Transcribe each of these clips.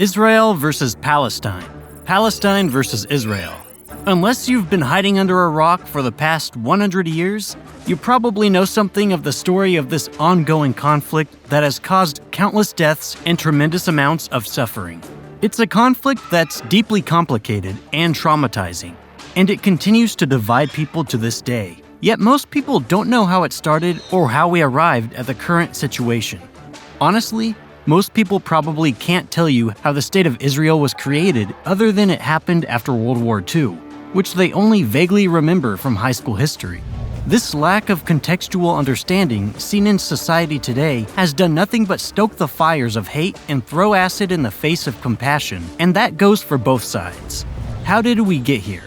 Israel versus Palestine. Palestine versus Israel. Unless you've been hiding under a rock for the past 100 years, you probably know something of the story of this ongoing conflict that has caused countless deaths and tremendous amounts of suffering. It's a conflict that's deeply complicated and traumatizing, and it continues to divide people to this day. Yet most people don't know how it started or how we arrived at the current situation. Honestly, most people probably can't tell you how the State of Israel was created other than it happened after World War II, which they only vaguely remember from high school history. This lack of contextual understanding seen in society today has done nothing but stoke the fires of hate and throw acid in the face of compassion, and that goes for both sides. How did we get here?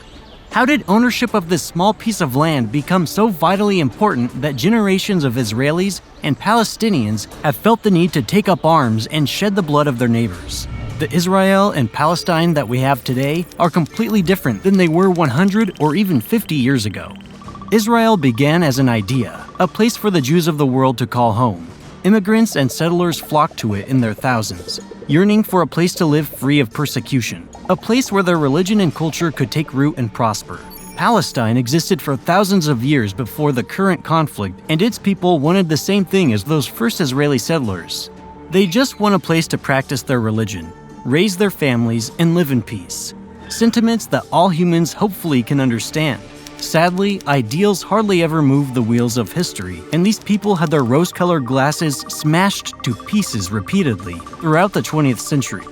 How did ownership of this small piece of land become so vitally important that generations of Israelis and Palestinians have felt the need to take up arms and shed the blood of their neighbors? The Israel and Palestine that we have today are completely different than they were 100 or even 50 years ago. Israel began as an idea, a place for the Jews of the world to call home. Immigrants and settlers flocked to it in their thousands, yearning for a place to live free of persecution, a place where their religion and culture could take root and prosper. Palestine existed for thousands of years before the current conflict, and its people wanted the same thing as those first Israeli settlers. They just want a place to practice their religion, raise their families, and live in peace. Sentiments that all humans hopefully can understand. Sadly, ideals hardly ever move the wheels of history, and these people had their rose-colored glasses smashed to pieces repeatedly throughout the 20th century.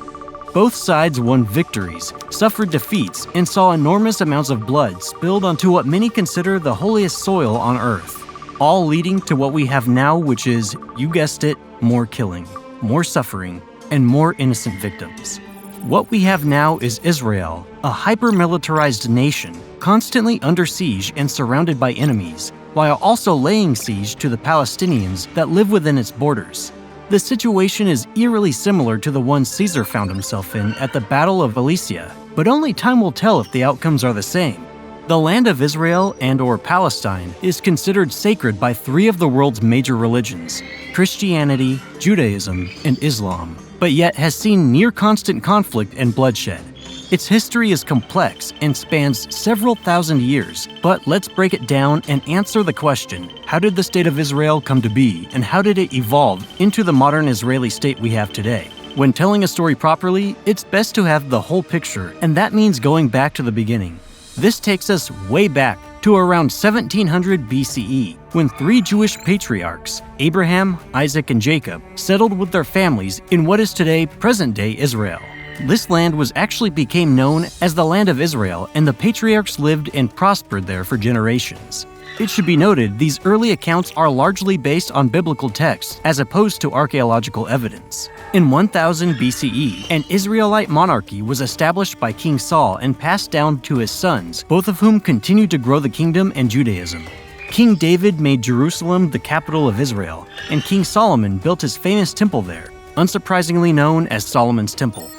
Both sides won victories, suffered defeats, and saw enormous amounts of blood spilled onto what many consider the holiest soil on earth, all leading to what we have now, which is, you guessed it, more killing, more suffering, and more innocent victims. What we have now is Israel, a hyper-militarized nation, constantly under siege and surrounded by enemies, while also laying siege to the Palestinians that live within its borders. The situation is eerily similar to the one Caesar found himself in at the Battle of Alesia, but only time will tell if the outcomes are the same. The land of Israel and/or Palestine is considered sacred by three of the world's major religions, Christianity, Judaism, and Islam, but yet has seen near-constant conflict and bloodshed. Its history is complex and spans several thousand years, but let's break it down and answer the question, how did the State of Israel come to be, and how did it evolve into the modern Israeli state we have today? When telling a story properly, it's best to have the whole picture, and that means going back to the beginning. This takes us way back to around 1700 BCE, when three Jewish patriarchs, Abraham, Isaac, and Jacob, settled with their families in what is today present-day Israel. This land actually became known as the Land of Israel, and the patriarchs lived and prospered there for generations. It should be noted these early accounts are largely based on biblical texts as opposed to archaeological evidence. In 1000 BCE, an Israelite monarchy was established by King Saul and passed down to his sons, both of whom continued to grow the kingdom and Judaism. King David made Jerusalem the capital of Israel, and King Solomon built his famous temple there, unsurprisingly known as Solomon's Temple.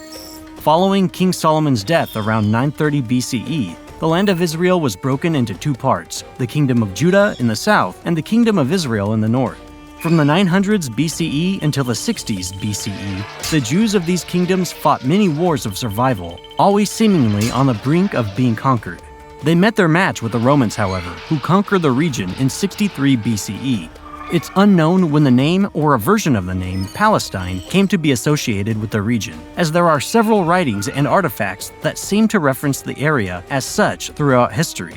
Following King Solomon's death around 930 BCE, the land of Israel was broken into two parts, the Kingdom of Judah in the south and the Kingdom of Israel in the north. From the 900s BCE until the 60s BCE, the Jews of these kingdoms fought many wars of survival, always seemingly on the brink of being conquered. They met their match with the Romans, however, who conquered the region in 63 BCE. It's unknown when the name, or a version of the name, Palestine came to be associated with the region, as there are several writings and artifacts that seem to reference the area as such throughout history.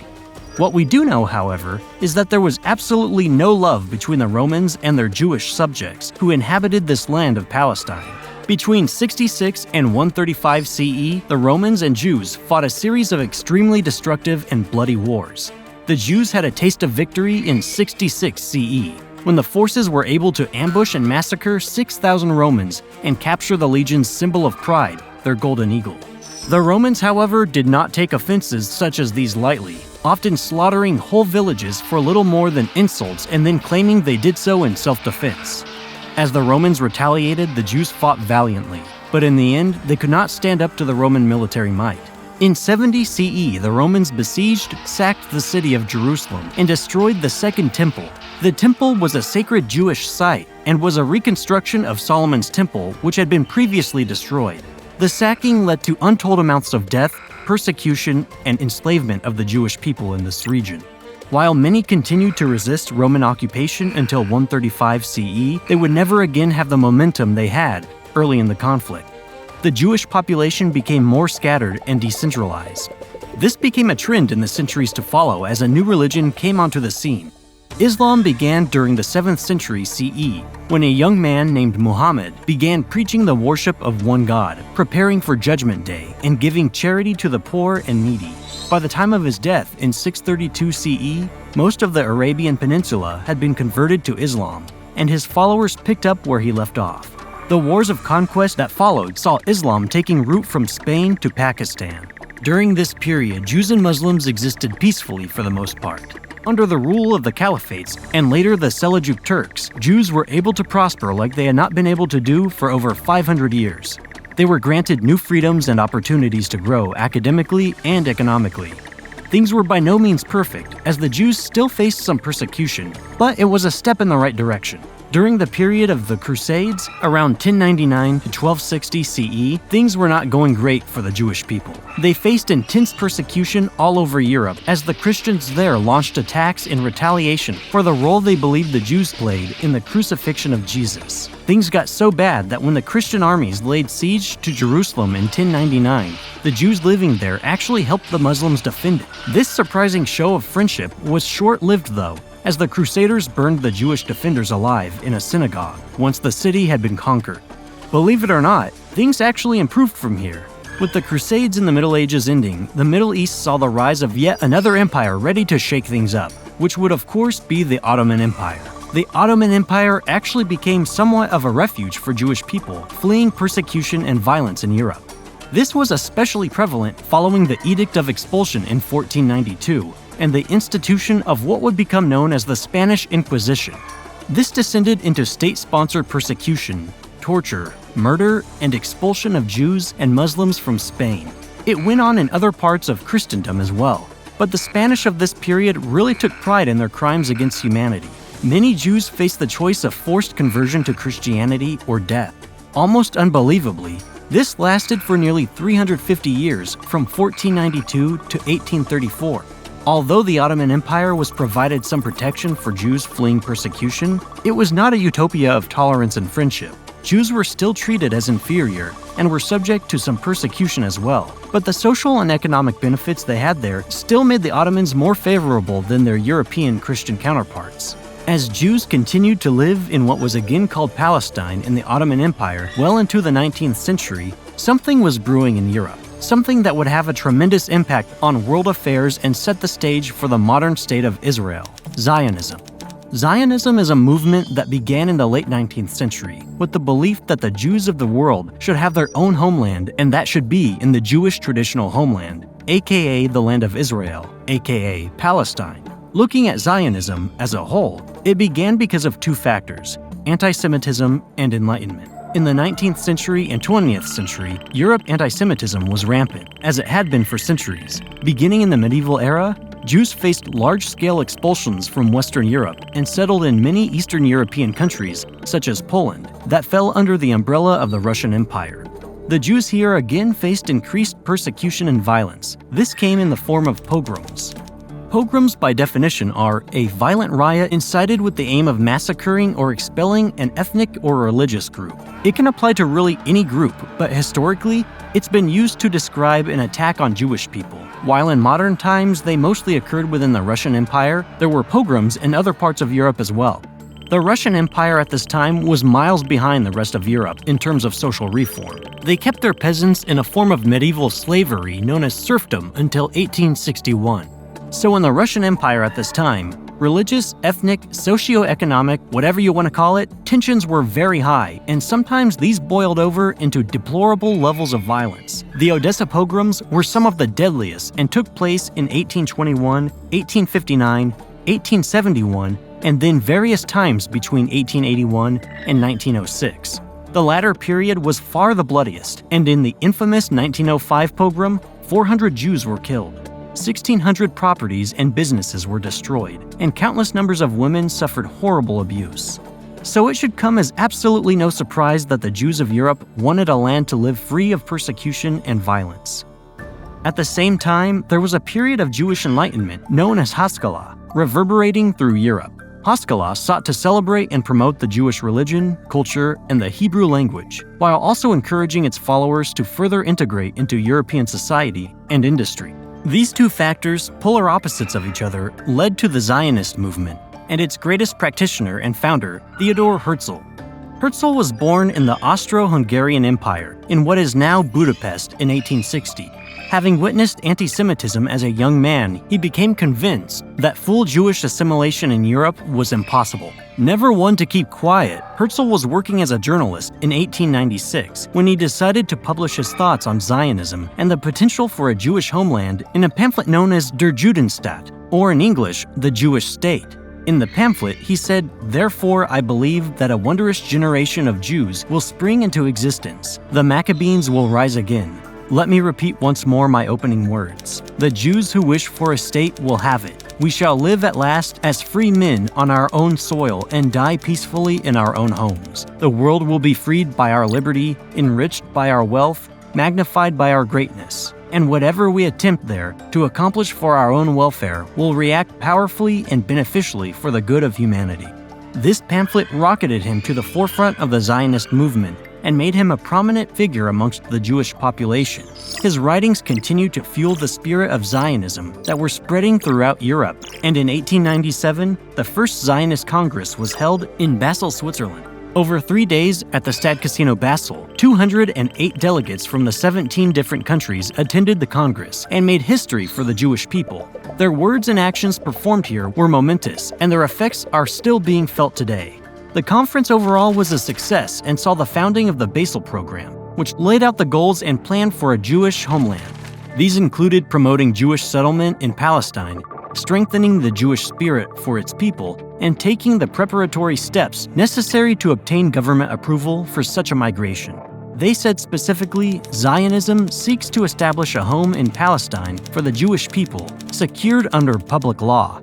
What we do know, however, is that there was absolutely no love between the Romans and their Jewish subjects who inhabited this land of Palestine. Between 66 and 135 CE, the Romans and Jews fought a series of extremely destructive and bloody wars. The Jews had a taste of victory in 66 CE, when the forces were able to ambush and massacre 6,000 Romans and capture the legion's symbol of pride, their golden eagle. The Romans, however, did not take offenses such as these lightly, often slaughtering whole villages for little more than insults and then claiming they did so in self-defense. As the Romans retaliated, the Jews fought valiantly, but in the end, they could not stand up to the Roman military might. In 70 CE, the Romans besieged, sacked the city of Jerusalem, and destroyed the Second Temple. The temple was a sacred Jewish site and was a reconstruction of Solomon's Temple, which had been previously destroyed. The sacking led to untold amounts of death, persecution, and enslavement of the Jewish people in this region. While many continued to resist Roman occupation until 135 CE, they would never again have the momentum they had early in the conflict. The Jewish population became more scattered and decentralized. This became a trend in the centuries to follow as a new religion came onto the scene. Islam began during the 7th century CE, when a young man named Muhammad began preaching the worship of one God, preparing for Judgment Day, and giving charity to the poor and needy. By the time of his death in 632 CE, most of the Arabian Peninsula had been converted to Islam, and his followers picked up where he left off. The wars of conquest that followed saw Islam taking root from Spain to Pakistan. During this period, Jews and Muslims existed peacefully for the most part. Under the rule of the Caliphates and later the Seljuk Turks, Jews were able to prosper like they had not been able to do for over 500 years. They were granted new freedoms and opportunities to grow academically and economically. Things were by no means perfect, as the Jews still faced some persecution, but it was a step in the right direction. During the period of the Crusades, around 1099 to 1260 CE, things were not going great for the Jewish people. They faced intense persecution all over Europe as the Christians there launched attacks in retaliation for the role they believed the Jews played in the crucifixion of Jesus. Things got so bad that when the Christian armies laid siege to Jerusalem in 1099, the Jews living there actually helped the Muslims defend it. This surprising show of friendship was short-lived though, as the Crusaders burned the Jewish defenders alive in a synagogue once the city had been conquered. Believe it or not, things actually improved from here. With the Crusades in the Middle Ages ending, the Middle East saw the rise of yet another empire ready to shake things up, which would of course be the Ottoman Empire. The Ottoman Empire actually became somewhat of a refuge for Jewish people fleeing persecution and violence in Europe. This was especially prevalent following the Edict of Expulsion in 1492, and the institution of what would become known as the Spanish Inquisition. This descended into state-sponsored persecution, torture, murder, and expulsion of Jews and Muslims from Spain. It went on in other parts of Christendom as well, but the Spanish of this period really took pride in their crimes against humanity. Many Jews faced the choice of forced conversion to Christianity or death. Almost unbelievably, this lasted for nearly 350 years from 1492 to 1834. Although the Ottoman Empire was provided some protection for Jews fleeing persecution, it was not a utopia of tolerance and friendship. Jews were still treated as inferior and were subject to some persecution as well, but the social and economic benefits they had there still made the Ottomans more favorable than their European Christian counterparts. As Jews continued to live in what was again called Palestine in the Ottoman Empire well into the 19th century, something was brewing in Europe. Something that would have a tremendous impact on world affairs and set the stage for the modern state of Israel: Zionism. Zionism is a movement that began in the late 19th century with the belief that the Jews of the world should have their own homeland, and that should be in the Jewish traditional homeland, aka the land of Israel, aka Palestine. Looking at Zionism as a whole, it began because of two factors: anti-Semitism and Enlightenment. In the 19th century and 20th century, Europe anti-Semitism was rampant, as it had been for centuries. Beginning in the medieval era, Jews faced large-scale expulsions from Western Europe and settled in many Eastern European countries, such as Poland, that fell under the umbrella of the Russian Empire. The Jews here again faced increased persecution and violence. This came in the form of pogroms. Pogroms, by definition, are a violent riot incited with the aim of massacring or expelling an ethnic or religious group. It can apply to really any group, but historically, it's been used to describe an attack on Jewish people. While in modern times they mostly occurred within the Russian Empire, there were pogroms in other parts of Europe as well. The Russian Empire at this time was miles behind the rest of Europe in terms of social reform. They kept their peasants in a form of medieval slavery known as serfdom until 1861. So in the Russian Empire at this time, religious, ethnic, socio-economic, whatever you want to call it, tensions were very high, and sometimes these boiled over into deplorable levels of violence. The Odessa pogroms were some of the deadliest and took place in 1821, 1859, 1871, and then various times between 1881 and 1906. The latter period was far the bloodiest, and in the infamous 1905 pogrom, 400 Jews were killed. 1,600 properties and businesses were destroyed, and countless numbers of women suffered horrible abuse. So it should come as absolutely no surprise that the Jews of Europe wanted a land to live free of persecution and violence. At the same time, there was a period of Jewish enlightenment known as Haskalah, reverberating through Europe. Haskalah sought to celebrate and promote the Jewish religion, culture, and the Hebrew language, while also encouraging its followers to further integrate into European society and industry. These two factors, polar opposites of each other, led to the Zionist movement, and its greatest practitioner and founder, Theodor Herzl. Herzl was born in the Austro-Hungarian Empire in what is now Budapest in 1860. Having witnessed anti-Semitism as a young man, he became convinced that full Jewish assimilation in Europe was impossible. Never one to keep quiet, Herzl was working as a journalist in 1896 when he decided to publish his thoughts on Zionism and the potential for a Jewish homeland in a pamphlet known as Der Judenstaat, or in English, The Jewish State. In the pamphlet, he said, "Therefore I believe that a wondrous generation of Jews will spring into existence. The Maccabees will rise again. Let me repeat once more my opening words. The Jews who wish for a state will have it. We shall live at last as free men on our own soil and die peacefully in our own homes. The world will be freed by our liberty, enriched by our wealth, magnified by our greatness. And whatever we attempt there to accomplish for our own welfare will react powerfully and beneficially for the good of humanity." This pamphlet rocketed him to the forefront of the Zionist movement and made him a prominent figure amongst the Jewish population. His writings continued to fuel the spirit of Zionism that were spreading throughout Europe, and in 1897, the first Zionist Congress was held in Basel, Switzerland. Over 3 days at the Stadtcasino Basel, 208 delegates from the 17 different countries attended the Congress and made history for the Jewish people. Their words and actions performed here were momentous, and their effects are still being felt today. The conference overall was a success and saw the founding of the Basel Program, which laid out the goals and plan for a Jewish homeland. These included promoting Jewish settlement in Palestine, strengthening the Jewish spirit for its people, and taking the preparatory steps necessary to obtain government approval for such a migration. They said specifically, Zionism seeks to establish a home in Palestine for the Jewish people, secured under public law.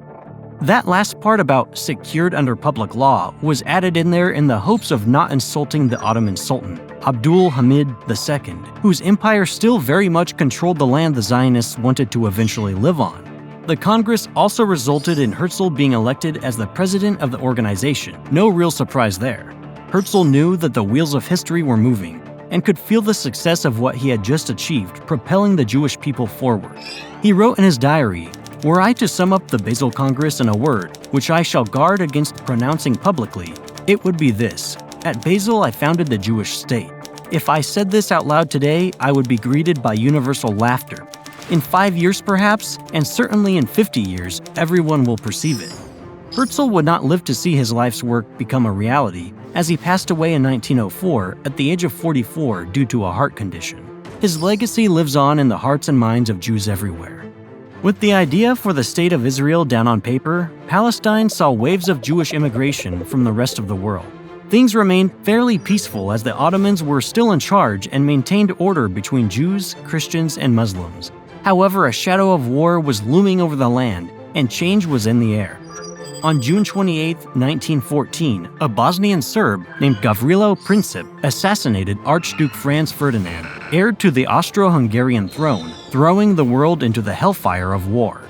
That last part about secured under public law was added in there in the hopes of not insulting the Ottoman Sultan, Abdul Hamid II, whose empire still very much controlled the land the Zionists wanted to eventually live on. The Congress also resulted in Herzl being elected as the president of the organization. No real surprise there. Herzl knew that the wheels of history were moving and could feel the success of what he had just achieved propelling the Jewish people forward. He wrote in his diary, "Were I to sum up the Basel Congress in a word, which I shall guard against pronouncing publicly, it would be this: at Basel I founded the Jewish state. If I said this out loud today, I would be greeted by universal laughter. In 5 years perhaps, and certainly in 50 years, everyone will perceive it." Herzl would not live to see his life's work become a reality, as he passed away in 1904 at the age of 44 due to a heart condition. His legacy lives on in the hearts and minds of Jews everywhere. With the idea for the State of Israel down on paper, Palestine saw waves of Jewish immigration from the rest of the world. Things remained fairly peaceful as the Ottomans were still in charge and maintained order between Jews, Christians, and Muslims. However, a shadow of war was looming over the land, and change was in the air. On June 28, 1914, a Bosnian Serb named Gavrilo Princip assassinated Archduke Franz Ferdinand, heir to the Austro-Hungarian throne, throwing the world into the hellfire of war.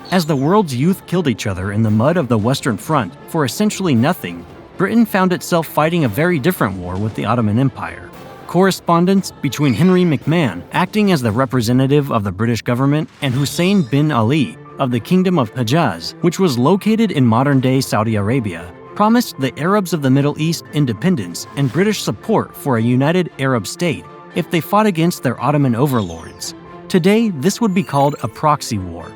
As the world's youth killed each other in the mud of the Western Front for essentially nothing, Britain found itself fighting a very different war with the Ottoman Empire. Correspondence between Henry McMahon, acting as the representative of the British government, and Hussein bin Ali of the Kingdom of Hejaz, which was located in modern-day Saudi Arabia, promised the Arabs of the Middle East independence and British support for a united Arab state if they fought against their Ottoman overlords. Today, this would be called a proxy war.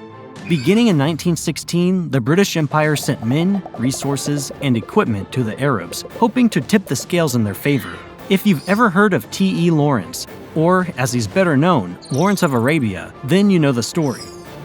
Beginning in 1916, the British Empire sent men, resources, and equipment to the Arabs, hoping to tip the scales in their favor. If you've ever heard of T.E. Lawrence, or, as he's better known, Lawrence of Arabia, then you know the story.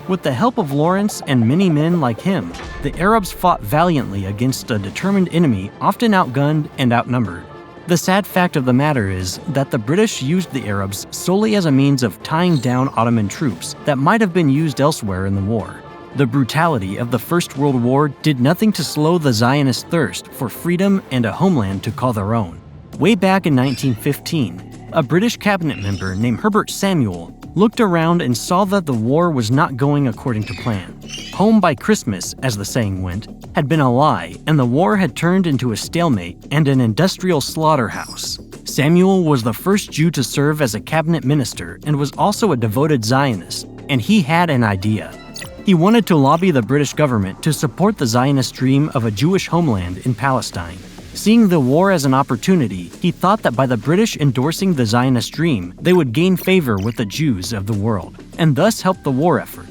With the help of Lawrence and many men like him, the Arabs fought valiantly against a determined enemy often outgunned and outnumbered. The sad fact of the matter is that the British used the Arabs solely as a means of tying down Ottoman troops that might have been used elsewhere in the war. The brutality of the First World War did nothing to slow the Zionist thirst for freedom and a homeland to call their own. Way back in 1915, a British cabinet member named Herbert Samuel looked around and saw that the war was not going according to plan. Home by Christmas, as the saying went, had been a lie, and the war had turned into a stalemate and an industrial slaughterhouse. Samuel was the first Jew to serve as a cabinet minister and was also a devoted Zionist, and he had an idea. He wanted to lobby the British government to support the Zionist dream of a Jewish homeland in Palestine. Seeing the war as an opportunity, he thought that by the British endorsing the Zionist dream, they would gain favor with the Jews of the world, and thus help the war effort.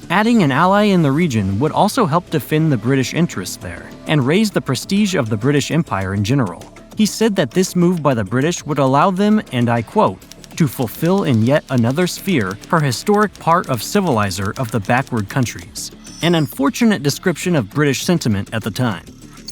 Adding an ally in the region would also help defend the British interests there, and raise the prestige of the British Empire in general. He said that this move by the British would allow them, and I quote, to fulfill in yet another sphere her historic part of civilizer of the backward countries. An unfortunate description of British sentiment at the time.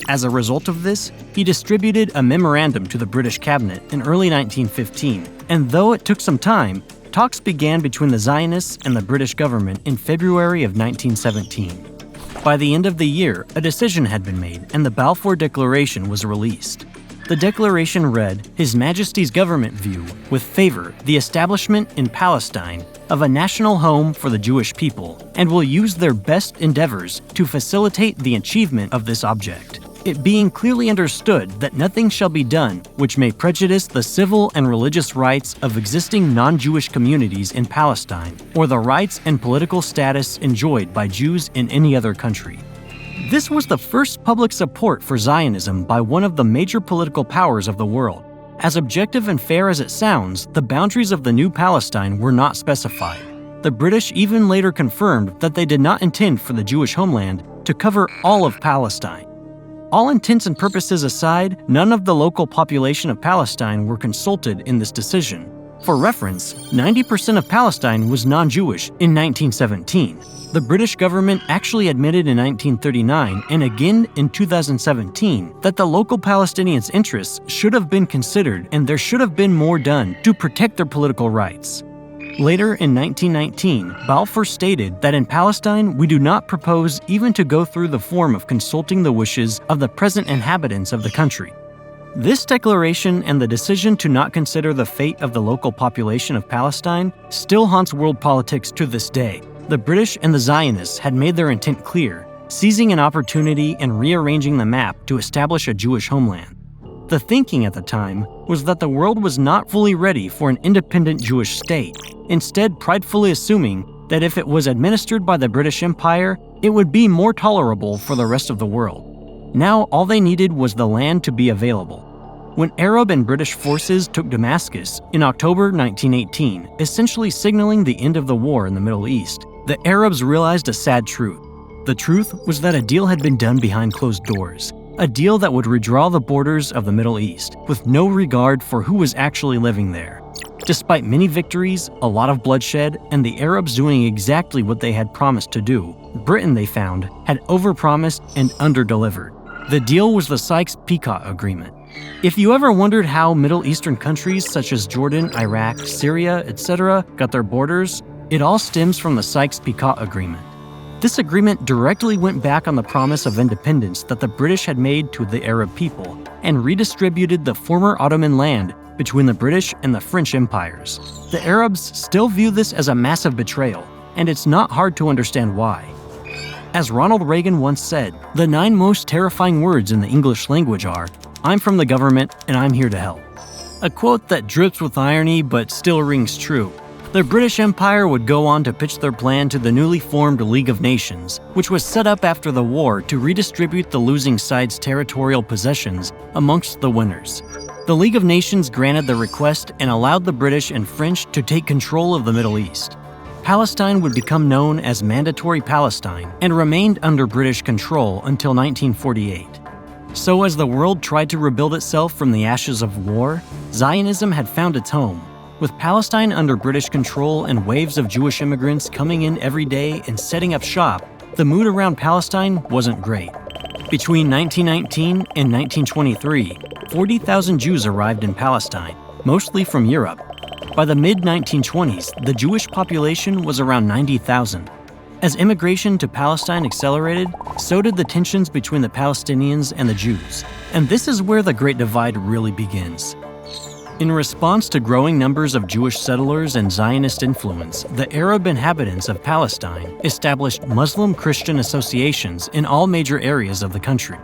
As a result of this, he distributed a memorandum to the British cabinet in early 1915, and though it took some time, talks began between the Zionists and the British government in February of 1917. By the end of the year, a decision had been made and the Balfour Declaration was released. The declaration read, His Majesty's government view, with favor, the establishment in Palestine of a national home for the Jewish people, and will use their best endeavors to facilitate the achievement of this object. It being clearly understood that nothing shall be done which may prejudice the civil and religious rights of existing non-Jewish communities in Palestine, or the rights and political status enjoyed by Jews in any other country. This was the first public support for Zionism by one of the major political powers of the world. As objective and fair as it sounds, the boundaries of the new Palestine were not specified. The British even later confirmed that they did not intend for the Jewish homeland to cover all of Palestine. All intents and purposes aside, none of the local population of Palestine were consulted in this decision. For reference, 90% of Palestine was non-Jewish in 1917. The British government actually admitted in 1939 and again in 2017 that the local Palestinians' interests should have been considered and there should have been more done to protect their political rights. Later in 1919, Balfour stated that in Palestine we do not propose even to go through the form of consulting the wishes of the present inhabitants of the country. This declaration and the decision to not consider the fate of the local population of Palestine still haunts world politics to this day. The British and the Zionists had made their intent clear, seizing an opportunity and rearranging the map to establish a Jewish homeland. The thinking at the time was that the world was not fully ready for an independent Jewish state, instead pridefully assuming that if it was administered by the British Empire, it would be more tolerable for the rest of the world. Now all they needed was the land to be available. When Arab and British forces took Damascus in October 1918, essentially signaling the end of the war in the Middle East, the Arabs realized a sad truth. The truth was that a deal had been done behind closed doors, a deal that would redraw the borders of the Middle East with no regard for who was actually living there. Despite many victories, a lot of bloodshed, and the Arabs doing exactly what they had promised to do, Britain, they found, had overpromised and underdelivered. The deal was the Sykes-Picot Agreement. If you ever wondered how Middle Eastern countries such as Jordan, Iraq, Syria, etc. got their borders, it all stems from the Sykes-Picot Agreement. This agreement directly went back on the promise of independence that the British had made to the Arab people and redistributed the former Ottoman land between the British and the French empires. The Arabs still view this as a massive betrayal, and it's not hard to understand why. As Ronald Reagan once said, the 9 most terrifying words in the English language are, "I'm from the government and I'm here to help." A quote that drips with irony but still rings true. The British Empire would go on to pitch their plan to the newly formed League of Nations, which was set up after the war to redistribute the losing side's territorial possessions amongst the winners. The League of Nations granted the request and allowed the British and French to take control of the Middle East. Palestine would become known as Mandatory Palestine and remained under British control until 1948. So as the world tried to rebuild itself from the ashes of war, Zionism had found its home. With Palestine under British control and waves of Jewish immigrants coming in every day and setting up shop, the mood around Palestine wasn't great. Between 1919 and 1923, 40,000 Jews arrived in Palestine, mostly from Europe. By the mid-1920s, the Jewish population was around 90,000. As immigration to Palestine accelerated, so did the tensions between the Palestinians and the Jews, and this is where the Great Divide really begins. In response to growing numbers of Jewish settlers and Zionist influence, the Arab inhabitants of Palestine established Muslim-Christian associations in all major areas of the country.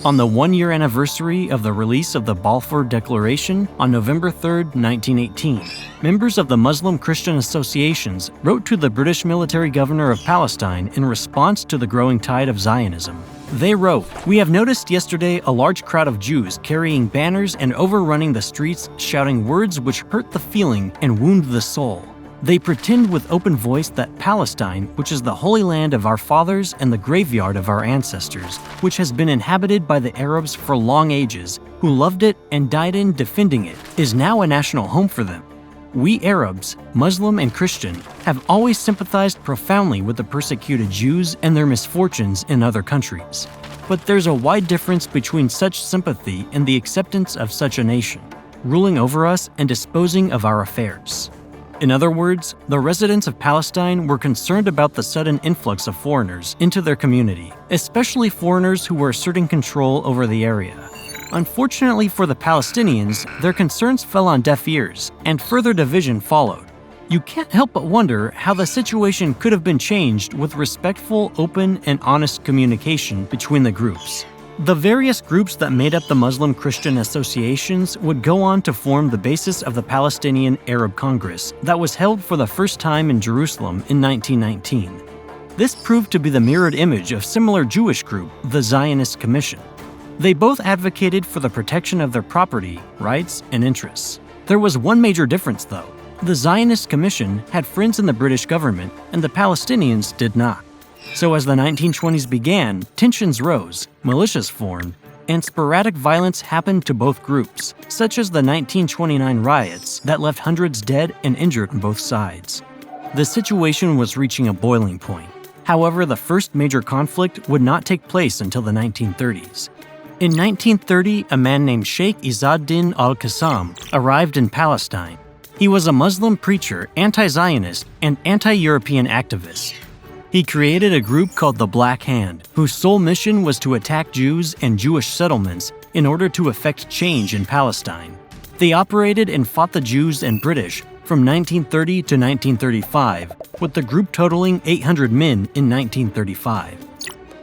On the one-year anniversary of the release of the Balfour Declaration on November 3, 1918, members of the Muslim-Christian associations wrote to the British military governor of Palestine in response to the growing tide of Zionism. They wrote, "We have noticed yesterday a large crowd of Jews carrying banners and overrunning the streets, shouting words which hurt the feeling and wound the soul. They pretend with open voice that Palestine, which is the holy land of our fathers and the graveyard of our ancestors, which has been inhabited by the Arabs for long ages, who loved it and died in defending it, is now a national home for them. We Arabs, Muslim and Christian, have always sympathized profoundly with the persecuted Jews and their misfortunes in other countries. But there's a wide difference between such sympathy and the acceptance of such a nation, ruling over us and disposing of our affairs." In other words, the residents of Palestine were concerned about the sudden influx of foreigners into their community, especially foreigners who were asserting control over the area. Unfortunately for the Palestinians, their concerns fell on deaf ears, and further division followed. You can't help but wonder how the situation could have been changed with respectful, open, and honest communication between the groups. The various groups that made up the Muslim-Christian associations would go on to form the basis of the Palestinian Arab Congress that was held for the first time in Jerusalem in 1919. This proved to be the mirrored image of similar Jewish group, the Zionist Commission. They both advocated for the protection of their property, rights, and interests. There was one major difference, though. The Zionist Commission had friends in the British government, and the Palestinians did not. So as the 1920s began, tensions rose, militias formed, and sporadic violence happened to both groups, such as the 1929 riots that left hundreds dead and injured on both sides. The situation was reaching a boiling point. However, the first major conflict would not take place until the 1930s. In 1930, a man named Sheikh Izz-ad-Din al-Qassam arrived in Palestine. He was a Muslim preacher, anti-Zionist, and anti-European activist. He created a group called the Black Hand, whose sole mission was to attack Jews and Jewish settlements in order to effect change in Palestine. They operated and fought the Jews and British from 1930 to 1935, with the group totaling 800 men in 1935.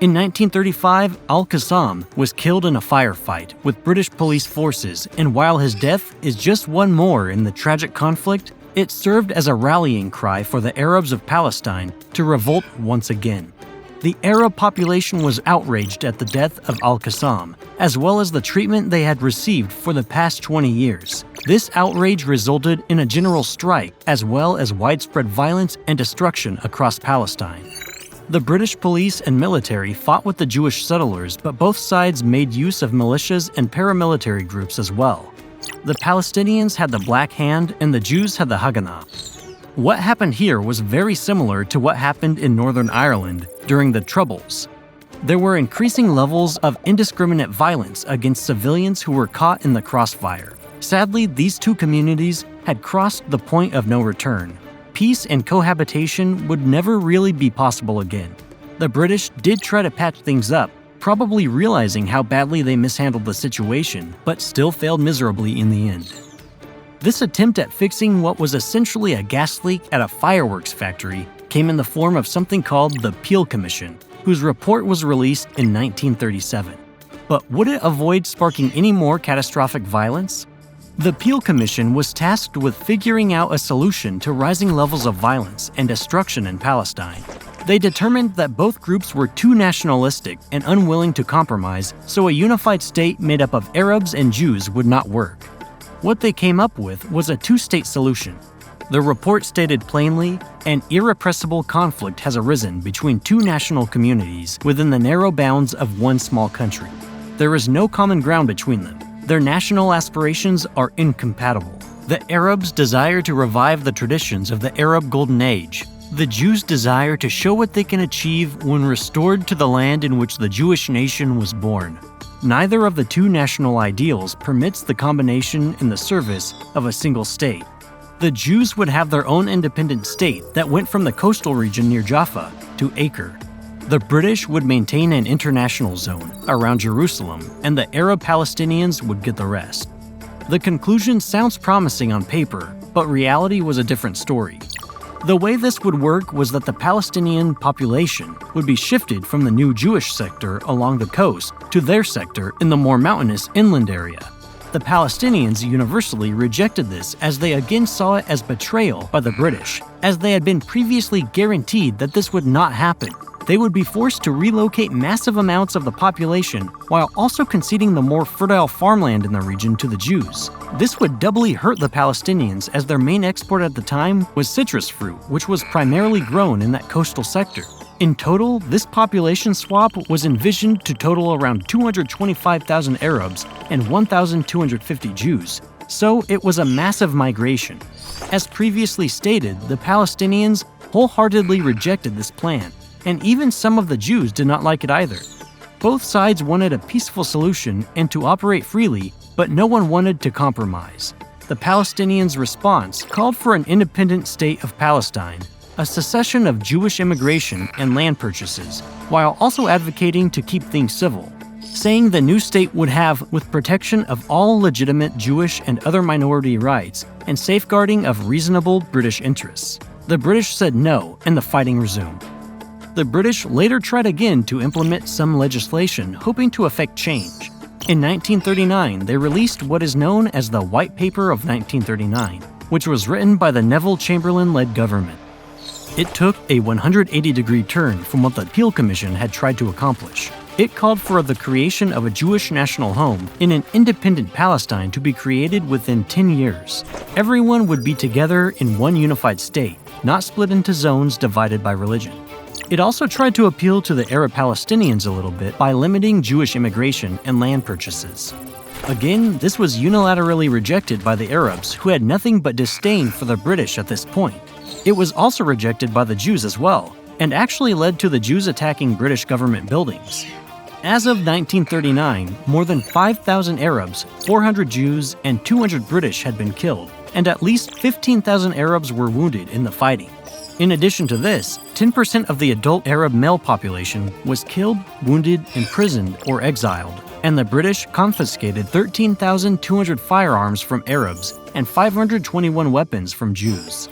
In 1935, al-Qassam was killed in a firefight with British police forces, and while his death is just one more in the tragic conflict, it served as a rallying cry for the Arabs of Palestine to revolt once again. The Arab population was outraged at the death of al-Qassam, as well as the treatment they had received for the past 20 years. This outrage resulted in a general strike, as well as widespread violence and destruction across Palestine. The British police and military fought with the Jewish settlers, but both sides made use of militias and paramilitary groups as well. The Palestinians had the Black Hand and the Jews had the Haganah. What happened here was very similar to what happened in Northern Ireland during the Troubles. There were increasing levels of indiscriminate violence against civilians who were caught in the crossfire. Sadly, these two communities had crossed the point of no return. Peace and cohabitation would never really be possible again. The British did try to patch things up, probably realizing how badly they mishandled the situation, but still failed miserably in the end. This attempt at fixing what was essentially a gas leak at a fireworks factory came in the form of something called the Peel Commission, whose report was released in 1937. But would it avoid sparking any more catastrophic violence? The Peel Commission was tasked with figuring out a solution to rising levels of violence and destruction in Palestine. They determined that both groups were too nationalistic and unwilling to compromise, so a unified state made up of Arabs and Jews would not work. What they came up with was a two-state solution. The report stated plainly, an irrepressible conflict has arisen between two national communities within the narrow bounds of one small country. There is no common ground between them. Their national aspirations are incompatible. The Arabs desire to revive the traditions of the Arab Golden Age. The Jews desire to show what they can achieve when restored to the land in which the Jewish nation was born. Neither of the two national ideals permits the combination in the service of a single state. The Jews would have their own independent state that went from the coastal region near Jaffa to Acre. The British would maintain an international zone around Jerusalem, and the Arab Palestinians would get the rest. The conclusion sounds promising on paper, but reality was a different story. The way this would work was that the Palestinian population would be shifted from the new Jewish sector along the coast to their sector in the more mountainous inland area. The Palestinians universally rejected this, as they again saw it as betrayal by the British, as they had been previously guaranteed that this would not happen. They would be forced to relocate massive amounts of the population while also conceding the more fertile farmland in the region to the Jews. This would doubly hurt the Palestinians, as their main export at the time was citrus fruit, which was primarily grown in that coastal sector. In total, this population swap was envisioned to total around 225,000 Arabs and 1,250 Jews, so it was a massive migration. As previously stated, the Palestinians wholeheartedly rejected this plan, and even some of the Jews did not like it either. Both sides wanted a peaceful solution and to operate freely, but no one wanted to compromise. The Palestinians' response called for an independent state of Palestine, a cessation of Jewish immigration and land purchases, while also advocating to keep things civil, saying the new state would have with protection of all legitimate Jewish and other minority rights and safeguarding of reasonable British interests. The British said no, and the fighting resumed. The British later tried again to implement some legislation hoping to effect change. In 1939, they released what is known as the White Paper of 1939, which was written by the Neville Chamberlain-led government. It took a 180-degree turn from what the Peel Commission had tried to accomplish. It called for the creation of a Jewish national home in an independent Palestine to be created within 10 years. Everyone would be together in one unified state, not split into zones divided by religion. It also tried to appeal to the Arab Palestinians a little bit by limiting Jewish immigration and land purchases. Again, this was unilaterally rejected by the Arabs, who had nothing but disdain for the British at this point. It was also rejected by the Jews as well, and actually led to the Jews attacking British government buildings. As of 1939, more than 5,000 Arabs, 400 Jews, and 200 British had been killed, and at least 15,000 Arabs were wounded in the fighting. In addition to this, 10% of the adult Arab male population was killed, wounded, imprisoned, or exiled, and the British confiscated 13,200 firearms from Arabs and 521 weapons from Jews.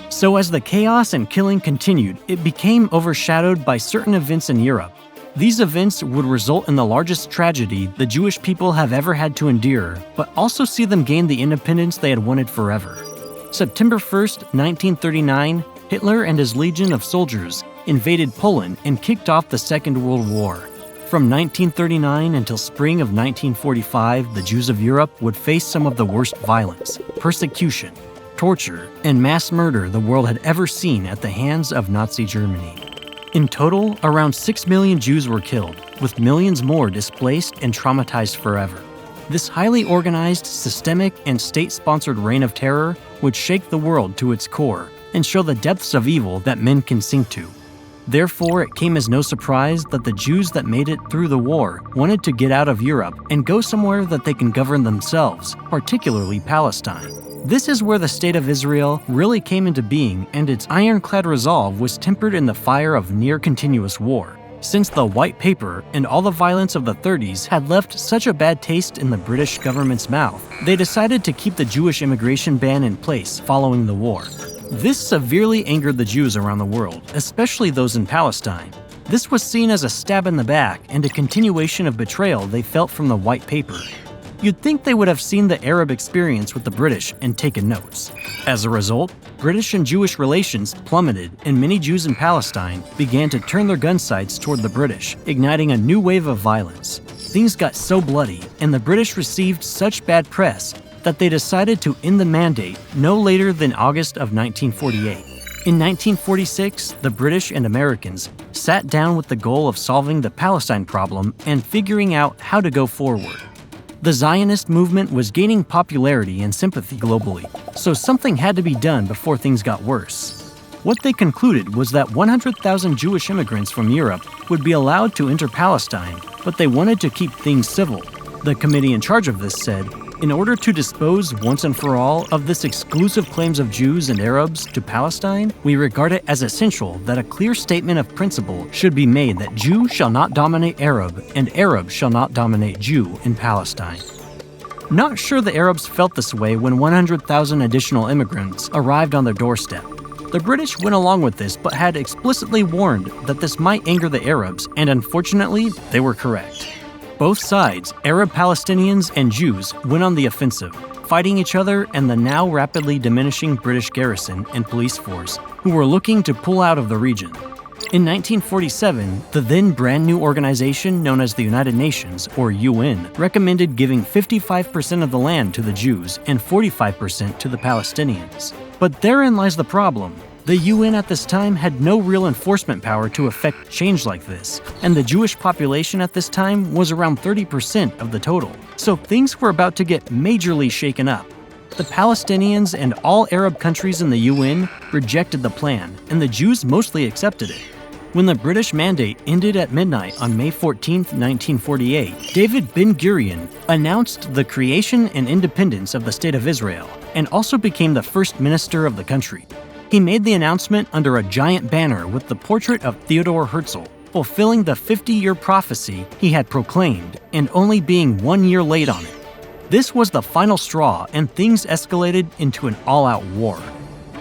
So as the chaos and killing continued, it became overshadowed by certain events in Europe. These events would result in the largest tragedy the Jewish people have ever had to endure, but also see them gain the independence they had wanted forever. September 1st, 1939, Hitler and his legion of soldiers invaded Poland and kicked off the Second World War. From 1939 until spring of 1945, the Jews of Europe would face some of the worst violence, persecution, torture, and mass murder the world had ever seen at the hands of Nazi Germany. In total, around 6 million Jews were killed, with millions more displaced and traumatized forever. This highly organized, systemic, and state-sponsored reign of terror would shake the world to its core and show the depths of evil that men can sink to. Therefore, it came as no surprise that the Jews that made it through the war wanted to get out of Europe and go somewhere that they can govern themselves, particularly Palestine. This is where the State of Israel really came into being, and its ironclad resolve was tempered in the fire of near-continuous war. Since the White Paper and all the violence of the 30s had left such a bad taste in the British government's mouth, they decided to keep the Jewish immigration ban in place following the war. This severely angered the Jews around the world, especially those in Palestine. This was seen as a stab in the back and a continuation of betrayal they felt from the White Paper. You'd think they would have seen the Arab experience with the British and taken notes. As a result, British and Jewish relations plummeted, and many Jews in Palestine began to turn their gun sights toward the British, igniting a new wave of violence. Things got so bloody, and the British received such bad press that they decided to end the mandate no later than August of 1948. In 1946, the British and Americans sat down with the goal of solving the Palestine problem and figuring out how to go forward. The Zionist movement was gaining popularity and sympathy globally, so something had to be done before things got worse. What they concluded was that 100,000 Jewish immigrants from Europe would be allowed to enter Palestine, but they wanted to keep things civil. The committee in charge of this said, In order to dispose once and for all of this exclusive claims of Jews and Arabs to Palestine, we regard it as essential that a clear statement of principle should be made that Jew shall not dominate Arab and Arab shall not dominate Jew in Palestine. Not sure the Arabs felt this way when 100,000 additional immigrants arrived on their doorstep. The British went along with this but had explicitly warned that this might anger the Arabs, and unfortunately, they were correct. Both sides, Arab Palestinians and Jews, went on the offensive, fighting each other and the now rapidly diminishing British garrison and police force, who were looking to pull out of the region. In 1947, the then brand new organization known as the United Nations, or UN, recommended giving 55% of the land to the Jews and 45% to the Palestinians. But therein lies the problem. The UN at this time had no real enforcement power to effect change like this, and the Jewish population at this time was around 30% of the total, so things were about to get majorly shaken up. The Palestinians and all Arab countries in the UN rejected the plan, and the Jews mostly accepted it. When the British mandate ended at midnight on May 14, 1948, David Ben-Gurion announced the creation and independence of the State of Israel, and also became the first minister of the country. He made the announcement under a giant banner with the portrait of Theodor Herzl, fulfilling the 50-year prophecy he had proclaimed, and only being 1 year late on it. This was the final straw, and things escalated into an all-out war.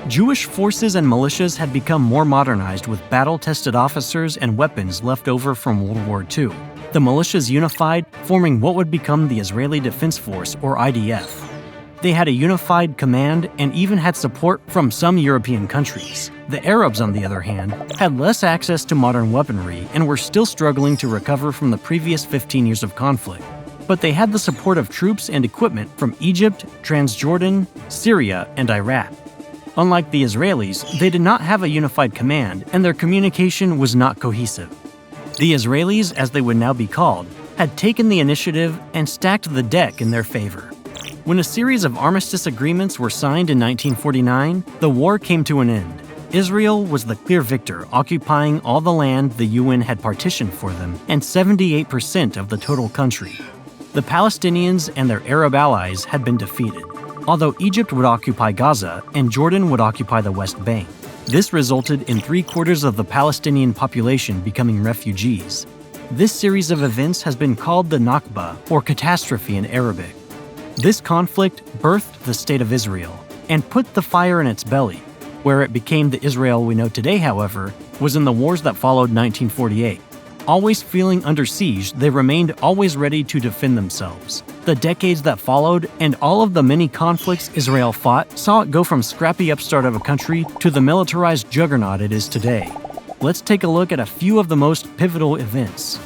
Jewish forces and militias had become more modernized with battle-tested officers and weapons left over from World War II. The militias unified, forming what would become the Israeli Defense Force, or IDF. They had a unified command and even had support from some European countries. The Arabs, on the other hand, had less access to modern weaponry and were still struggling to recover from the previous 15 years of conflict. But they had the support of troops and equipment from Egypt, Transjordan, Syria, and Iraq. Unlike the Israelis, they did not have a unified command, and their communication was not cohesive. The Israelis, as they would now be called, had taken the initiative and stacked the deck in their favor. When a series of armistice agreements were signed in 1949, the war came to an end. Israel was the clear victor, occupying all the land the UN had partitioned for them and 78% of the total country. The Palestinians and their Arab allies had been defeated, although Egypt would occupy Gaza and Jordan would occupy the West Bank. This resulted in 3/4 of the Palestinian population becoming refugees. This series of events has been called the Nakba, or catastrophe in Arabic. This conflict birthed the State of Israel and put the fire in its belly. Where it became the Israel we know today, however, was in the wars that followed 1948. Always feeling under siege, they remained always ready to defend themselves. The decades that followed and all of the many conflicts Israel fought saw it go from scrappy upstart of a country to the militarized juggernaut it is today. Let's take a look at a few of the most pivotal events.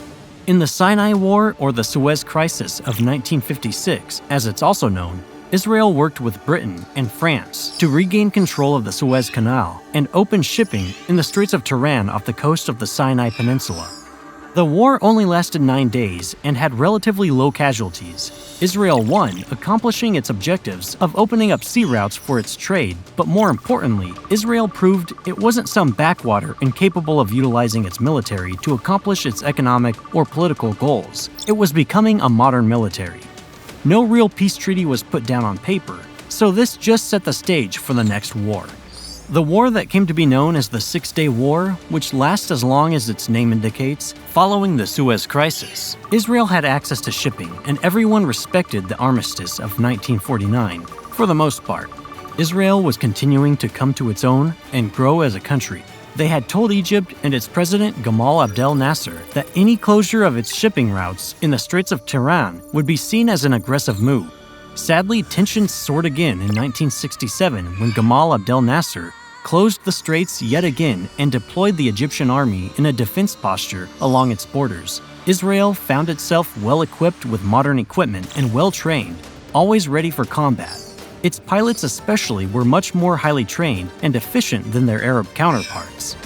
In the Sinai War, or the Suez Crisis of 1956, as it's also known, Israel worked with Britain and France to regain control of the Suez Canal and open shipping in the Straits of Tiran off the coast of the Sinai Peninsula. The war only lasted 9 days and had relatively low casualties. Israel won, accomplishing its objectives of opening up sea routes for its trade, but more importantly, Israel proved it wasn't some backwater incapable of utilizing its military to accomplish its economic or political goals. It was becoming a modern military. No real peace treaty was put down on paper, so this just set the stage for the next war. The war that came to be known as the Six-Day War, which lasts as long as its name indicates, following the Suez Crisis. Israel had access to shipping, and everyone respected the armistice of 1949, for the most part. Israel was continuing to come to its own and grow as a country. They had told Egypt and its president Gamal Abdel Nasser that any closure of its shipping routes in the Straits of Tiran would be seen as an aggressive move. Sadly, tensions soared again in 1967 when Gamal Abdel Nasser closed the straits yet again and deployed the Egyptian army in a defense posture along its borders. Israel found itself well-equipped with modern equipment and well-trained, always ready for combat. Its pilots especially were much more highly trained and efficient than their Arab counterparts.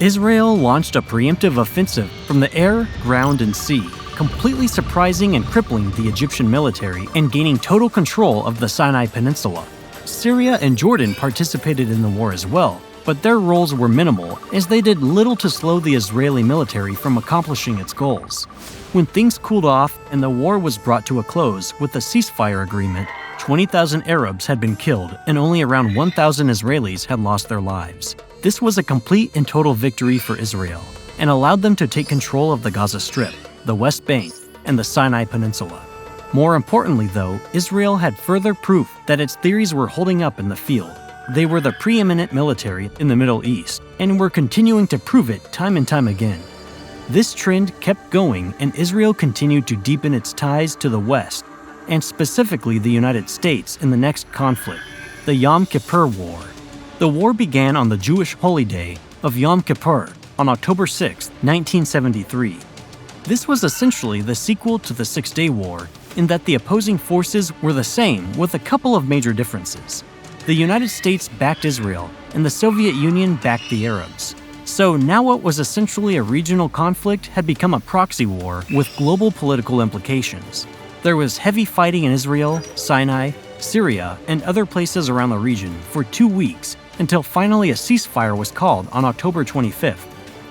Israel launched a preemptive offensive from the air, ground, and sea, completely surprising and crippling the Egyptian military and gaining total control of the Sinai Peninsula. Syria and Jordan participated in the war as well, but their roles were minimal as they did little to slow the Israeli military from accomplishing its goals. When things cooled off and the war was brought to a close with a ceasefire agreement, 20,000 Arabs had been killed and only around 1,000 Israelis had lost their lives. This was a complete and total victory for Israel and allowed them to take control of the Gaza Strip, the West Bank, and the Sinai Peninsula. More importantly, though, Israel had further proof that its theories were holding up in the field. They were the preeminent military in the Middle East and were continuing to prove it time and time again. This trend kept going, and Israel continued to deepen its ties to the West, and specifically the United States in the next conflict, the Yom Kippur War. The war began on the Jewish holy day of Yom Kippur on October 6, 1973. This was essentially the sequel to the Six-Day War in that the opposing forces were the same with a couple of major differences. The United States backed Israel, and the Soviet Union backed the Arabs. So now what was essentially a regional conflict had become a proxy war with global political implications. There was heavy fighting in Israel, Sinai, Syria, and other places around the region for 2 weeks until finally a ceasefire was called on October 25th.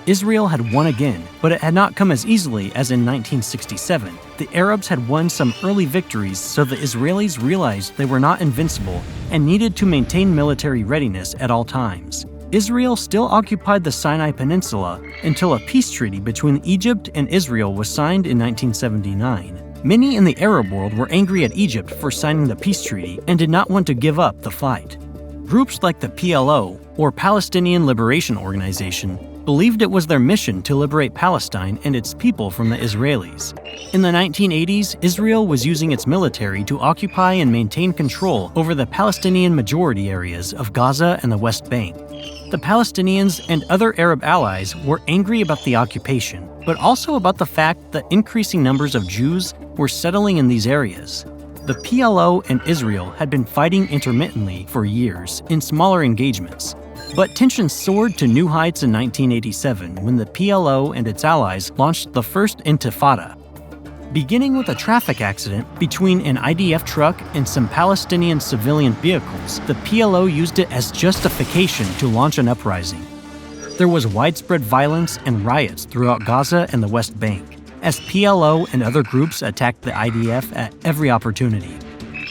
Israel had won again, but it had not come as easily as in 1967. The Arabs had won some early victories, so the Israelis realized they were not invincible and needed to maintain military readiness at all times. Israel still occupied the Sinai Peninsula until a peace treaty between Egypt and Israel was signed in 1979. Many in the Arab world were angry at Egypt for signing the peace treaty and did not want to give up the fight. Groups like the PLO, or Palestinian Liberation Organization, believed it was their mission to liberate Palestine and its people from the Israelis. In the 1980s, Israel was using its military to occupy and maintain control over the Palestinian majority areas of Gaza and the West Bank. The Palestinians and other Arab allies were angry about the occupation, but also about the fact that increasing numbers of Jews were settling in these areas. The PLO and Israel had been fighting intermittently for years in smaller engagements, but tensions soared to new heights in 1987 when the PLO and its allies launched the First Intifada. Beginning with a traffic accident between an IDF truck and some Palestinian civilian vehicles, the PLO used it as justification to launch an uprising. There was widespread violence and riots throughout Gaza and the West Bank, as PLO and other groups attacked the IDF at every opportunity.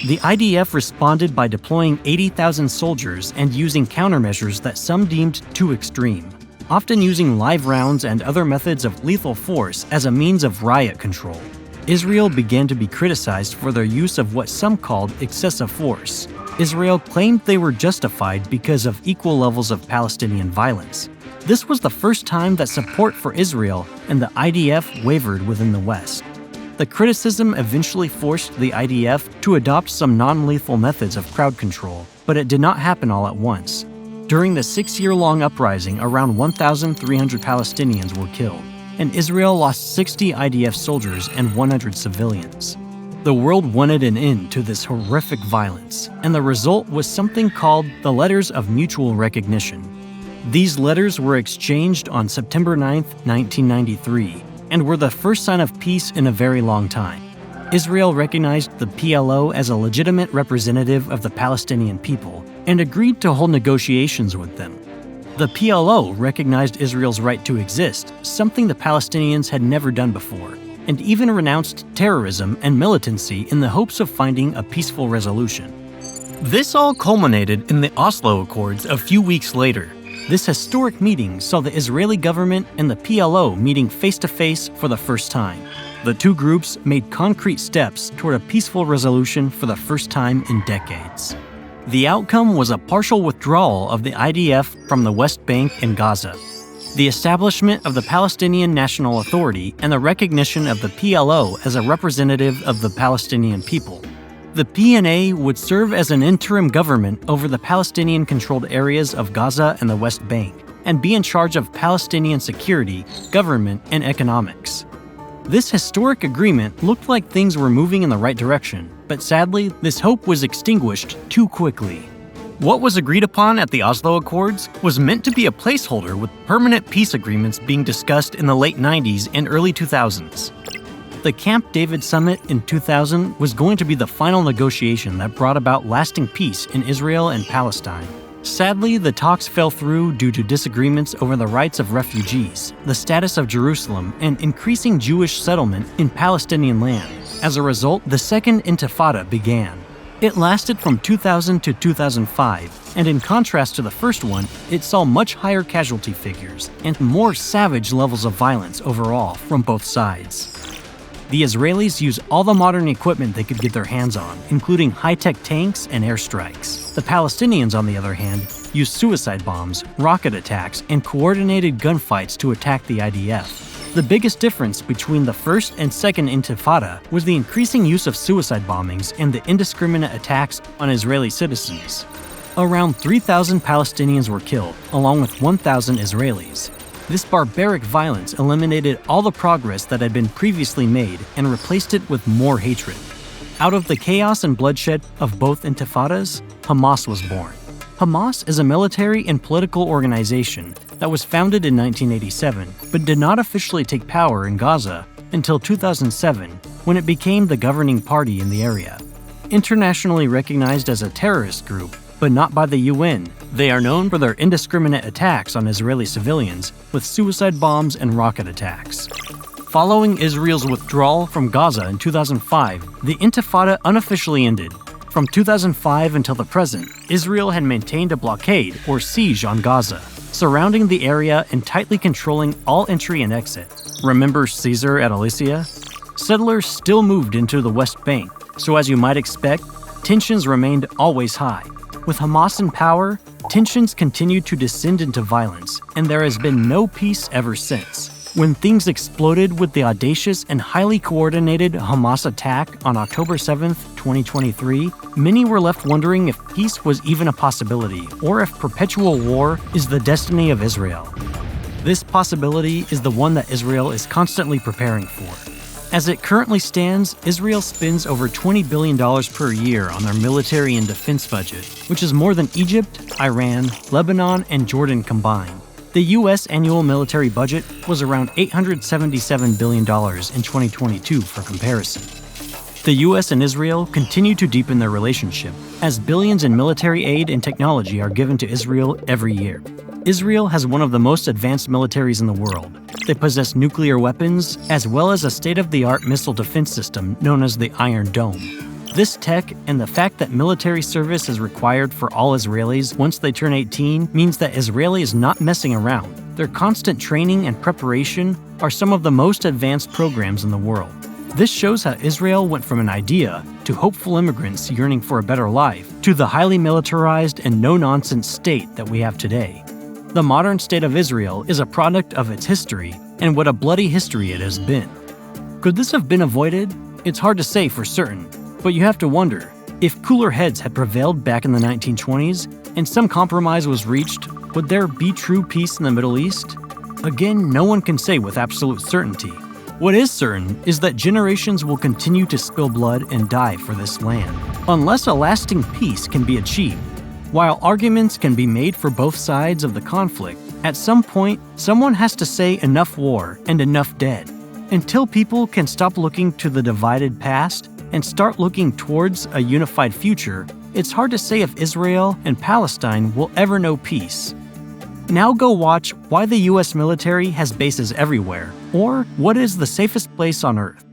The IDF responded by deploying 80,000 soldiers and using countermeasures that some deemed too extreme, often using live rounds and other methods of lethal force as a means of riot control. Israel began to be criticized for their use of what some called excessive force. Israel claimed they were justified because of equal levels of Palestinian violence. This was the first time that support for Israel and the IDF wavered within the West. The criticism eventually forced the IDF to adopt some non-lethal methods of crowd control, but it did not happen all at once. During the 6-year-long uprising, around 1,300 Palestinians were killed, and Israel lost 60 IDF soldiers and 100 civilians. The world wanted an end to this horrific violence, and the result was something called the Letters of Mutual Recognition. These letters were exchanged on September 9, 1993, and were the first sign of peace in a very long time. Israel recognized the PLO as a legitimate representative of the Palestinian people and agreed to hold negotiations with them. The PLO recognized Israel's right to exist, something the Palestinians had never done before, and even renounced terrorism and militancy in the hopes of finding a peaceful resolution. This all culminated in the Oslo Accords a few weeks later. This historic meeting saw the Israeli government and the PLO meeting face-to-face for the first time. The two groups made concrete steps toward a peaceful resolution for the first time in decades. The outcome was a partial withdrawal of the IDF from the West Bank and Gaza, the establishment of the Palestinian National Authority, and the recognition of the PLO as a representative of the Palestinian people. The PNA would serve as an interim government over the Palestinian-controlled areas of Gaza and the West Bank, and be in charge of Palestinian security, government, and economics. This historic agreement looked like things were moving in the right direction, but sadly, this hope was extinguished too quickly. What was agreed upon at the Oslo Accords was meant to be a placeholder, with permanent peace agreements being discussed in the late 90s and early 2000s. The Camp David Summit in 2000 was going to be the final negotiation that brought about lasting peace in Israel and Palestine. Sadly, the talks fell through due to disagreements over the rights of refugees, the status of Jerusalem, and increasing Jewish settlement in Palestinian land. As a result, the Second Intifada began. It lasted from 2000 to 2005, and in contrast to the first one, it saw much higher casualty figures and more savage levels of violence overall from both sides. The Israelis used all the modern equipment they could get their hands on, including high-tech tanks and airstrikes. The Palestinians, on the other hand, used suicide bombs, rocket attacks, and coordinated gunfights to attack the IDF. The biggest difference between the first and second Intifada was the increasing use of suicide bombings and the indiscriminate attacks on Israeli citizens. Around 3,000 Palestinians were killed, along with 1,000 Israelis. This barbaric violence eliminated all the progress that had been previously made and replaced it with more hatred. Out of the chaos and bloodshed of both intifadas, Hamas was born. Hamas is a military and political organization that was founded in 1987 but did not officially take power in Gaza until 2007, when it became the governing party in the area. Internationally recognized as a terrorist group, but not by the UN, they are known for their indiscriminate attacks on Israeli civilians with suicide bombs and rocket attacks. Following Israel's withdrawal from Gaza in 2005, the Intifada unofficially ended. From 2005 until the present, Israel had maintained a blockade or siege on Gaza, surrounding the area and tightly controlling all entry and exit. Remember Caesar at Elysia? Settlers still moved into the West Bank, so as you might expect, tensions remained always high. With Hamas in power, tensions continued to descend into violence, and there has been no peace ever since. When things exploded with the audacious and highly coordinated Hamas attack on October 7, 2023, many were left wondering if peace was even a possibility, or if perpetual war is the destiny of Israel. This possibility is the one that Israel is constantly preparing for. As it currently stands, Israel spends over $20 billion per year on their military and defense budget, which is more than Egypt, Iran, Lebanon, and Jordan combined. The U.S. annual military budget was around $877 billion in 2022 for comparison. The U.S. and Israel continue to deepen their relationship, as billions in military aid and technology are given to Israel every year. Israel has one of the most advanced militaries in the world. They possess nuclear weapons, as well as a state-of-the-art missile defense system known as the Iron Dome. This tech and the fact that military service is required for all Israelis once they turn 18 means that Israel is not messing around. Their constant training and preparation are some of the most advanced programs in the world. This shows how Israel went from an idea to hopeful immigrants yearning for a better life to the highly militarized and no-nonsense state that we have today. The modern state of Israel is a product of its history, and what a bloody history it has been. Could this have been avoided? It's hard to say for certain, but you have to wonder, if cooler heads had prevailed back in the 1920s and some compromise was reached, would there be true peace in the Middle East? Again, no one can say with absolute certainty. What is certain is that generations will continue to spill blood and die for this land, unless a lasting peace can be achieved. While arguments can be made for both sides of the conflict, at some point, someone has to say enough war and enough dead. Until people can stop looking to the divided past and start looking towards a unified future, it's hard to say if Israel and Palestine will ever know peace. Now go watch Why the US Military Has Bases Everywhere, or What is the Safest Place on Earth?